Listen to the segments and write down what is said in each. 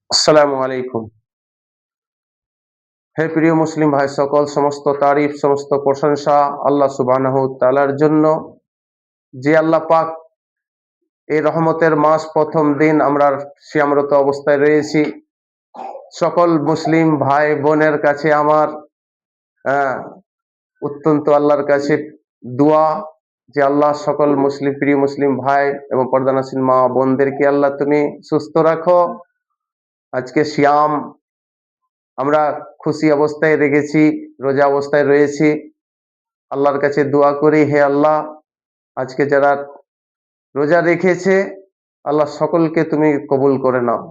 আসসালামু আলাইকুম। হে প্রিয় মুসলিম ভাই সকল, সমস্ত তারিফ, সমস্ত প্রশংসা আল্লাহ সুবহানাহু তাআলার জন্য, যে আল্লাহ পাক এই রহমতের মাস প্রথম দিন আমরা সিয়ামরত অবস্থায় রয়েছি। সকল মুসলিম ভাই বোনের কাছে আমার আহ, অত্যন্ত আল্লাহর কাছে দোয়া, যে আল্লাহ সকল মুসলিম প্রিয় মুসলিম ভাই এবং পর্দানশীল মা বোনদেরকে আল্লাহ তুমি সুস্থ রাখো। আজকে সিয়াম আমরা খুশি অবস্থায় রেখেছি, রোজা অবস্থায় রয়েছি। আল্লাহর কাছে দোয়া করি, হে আল্লাহ, আজকে যারা রোজা রেখেছে আল্লাহ সকলকে তুমি কবুল করে নাও।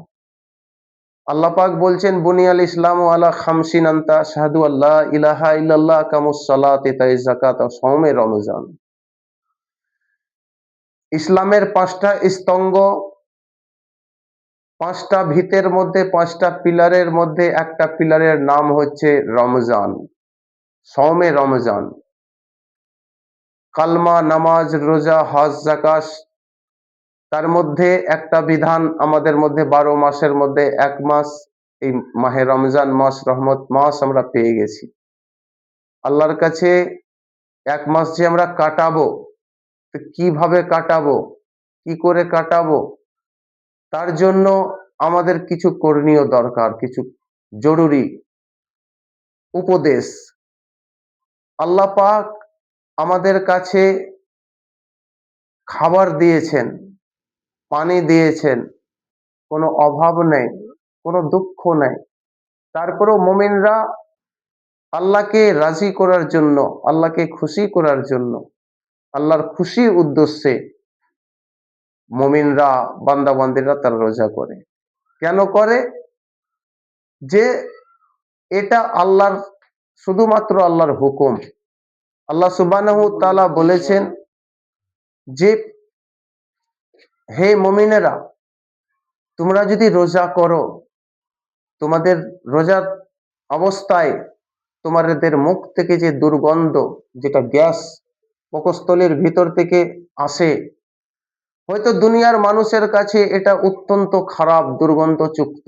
আল্লাহ পাক বলছেন, বুনিয়াল ইসলাম আলা খামসিন আনতা শাহাদু আল্লাহ ইলাহা ইল্লাল্লাহ কামুস সালাত ইতাইজ যাকাত ওয়া সাওমে রমজান। ইসলামের পাঁচটা স্তম্ভ, পাঁচটা ভিতের মধ্যে, পাঁচটা পিলারের মধ্যে একটা পিলারের নাম হচ্ছে রমজান, সাওমে রমজান। কালমা, নামাজ, রোজা, হজ, যাকাত, তার মধ্যে একটা বিধান আমাদের মধ্যে 12 মাসের মধ্যে এক মাস, এই মাহে রমজান মাস, রহমত মাস আমরা পেয়ে গেছি। আল্লাহর কাছে এক মাস যে আমরা কাটাবো, তো কিভাবে কাটাবো, কি করে কাটাবো, তার জন্য আমাদের কিছু করণীয় দরকার, কিছু জরুরি উপদেশ। আল্লাহ পাক আমাদের কাছে খাবার দিয়েছেন, পানি দিয়েছেন, কোনো অভাব নেই, কোনো দুঃখ নেই। তারপরেও মুমিনরা আল্লাহকে রাজি করার জন্য, আল্লাহকে খুশি করার জন্য, আল্লাহর খুশির উদ্দেশ্যে মুমিনরা, বান্দাবান্দিরা তারা রোজা করে। কেন করে? যে এটা আল্লাহর, শুধুমাত্র আল্লাহর হুকুম। আল্লাহ সুবহানাহু তাআলা বলেছেন যে, হে মুমিনেরা, তোমরা যদি রোজা করো, তোমাদের রোজার অবস্থায় তোমাদের মুখ থেকে যে দুর্গন্ধ, যেটা গ্যাস পাকস্থলীর ভিতর থেকে আসে, হয়তো দুনিয়ার মানুষের কাছে এটা অত্যন্ত খারাপ, দুর্গন্ধযুক্ত,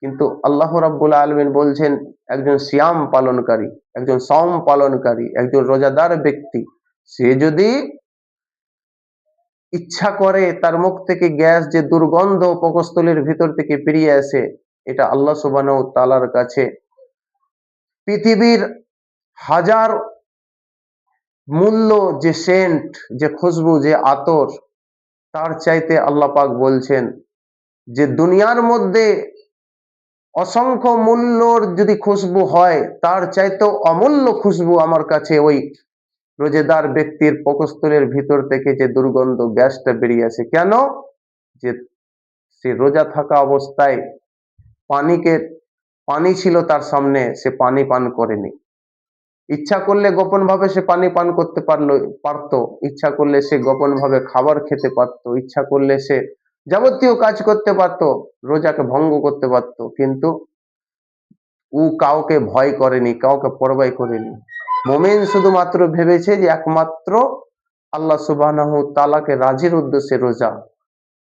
কিন্তু আল্লাহ রাব্বুল আলামিন বলছেন, একজন সিয়াম পালনকারী, একজন সাওম পালনকারী, একজন রোজাদার ব্যক্তি, সে যদি ইচ্ছা করে তার মুখ থেকে গ্যাস, যে দুর্গন্ধ পাকস্থলীর ভিতর থেকে বেরিয়ে আসে, এটা আল্লাহ সুবহানাহু তাআলার কাছে পৃথিবীর হাজার মূল্য, যে সেন্ট, যে খুশবু, যে আতর, তার চাইতে আল্লাহ পাক বলছেন যে দুনিয়ার মধ্যে অসংখ্য মূল্যর যদি খুশবু হয়, তার চাইতেও অমূল্য খুশবু আমার কাছে ওই রোজেদার ব্যক্তির পাকস্থলীর ভিতর থেকে যে দুর্গন্ধ গ্যাসটা বেরিয়ে আসে। কেন? যে সে রোজা থাকা অবস্থায় পানিকে, পানি ছিল তার সামনে, সে পানি পান করেনি। ইচ্ছা করলে গোপন ভাবে সে পানি পান করতে পারতো, ইচ্ছা করলে সে গোপন ভাবে খাবার খেতে পারতো, ইচ্ছা করলে সে যাবতীয় কাজ করতে পারতো, রোজাকে ভঙ্গ করতে পারতো, কিন্তু ও কাউকে ভয় করেনি, কাউকে পরবাই করেনি। মুমিন শুধুমাত্র ভেবেছে যে একমাত্র আল্লাহ সুবহানাহু তাআলাকে রাজির উদ্দেশ্যে রোজা।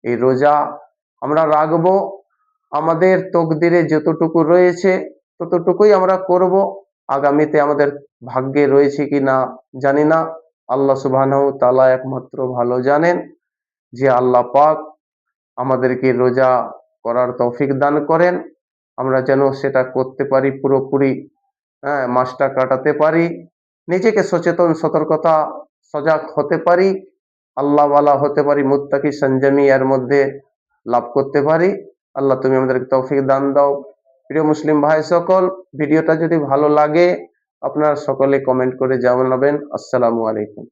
এই রোজা আমরা রাখবো, আমাদের তকদিরে যতটুকু রয়েছে ততটুকুই আমরা করব। আগামীতে আমাদের ভাগ্যে রয়েছে কিনা জানি না, আল্লাহ সুবহানাহু তাআলা একমাত্র ভালো জানেন। যে আল্লাহ পাক আমাদেরকে রোজা করার তৌফিক দান করেন, আমরা যেন সেটা করতে পারি পুরোপুরি, মাসটা কাটাতে পারি, নিজেকে সচেতন, সতর্কতা, সজাগ হতে পারি, আল্লাহওয়ালা হতে পারি, মুত্তাকি সঞ্জমি এর মধ্যে লাভ করতে পারি। আল্লাহ তুমি আমাদেরকে তৌফিক দান দাও। প্রিয় মুসলিম ভাই সকল, ভিডিওটা যদি ভালো লাগে আপনারা সকলে কমেন্ট করে জানাবেন। আসসালামু আলাইকুম।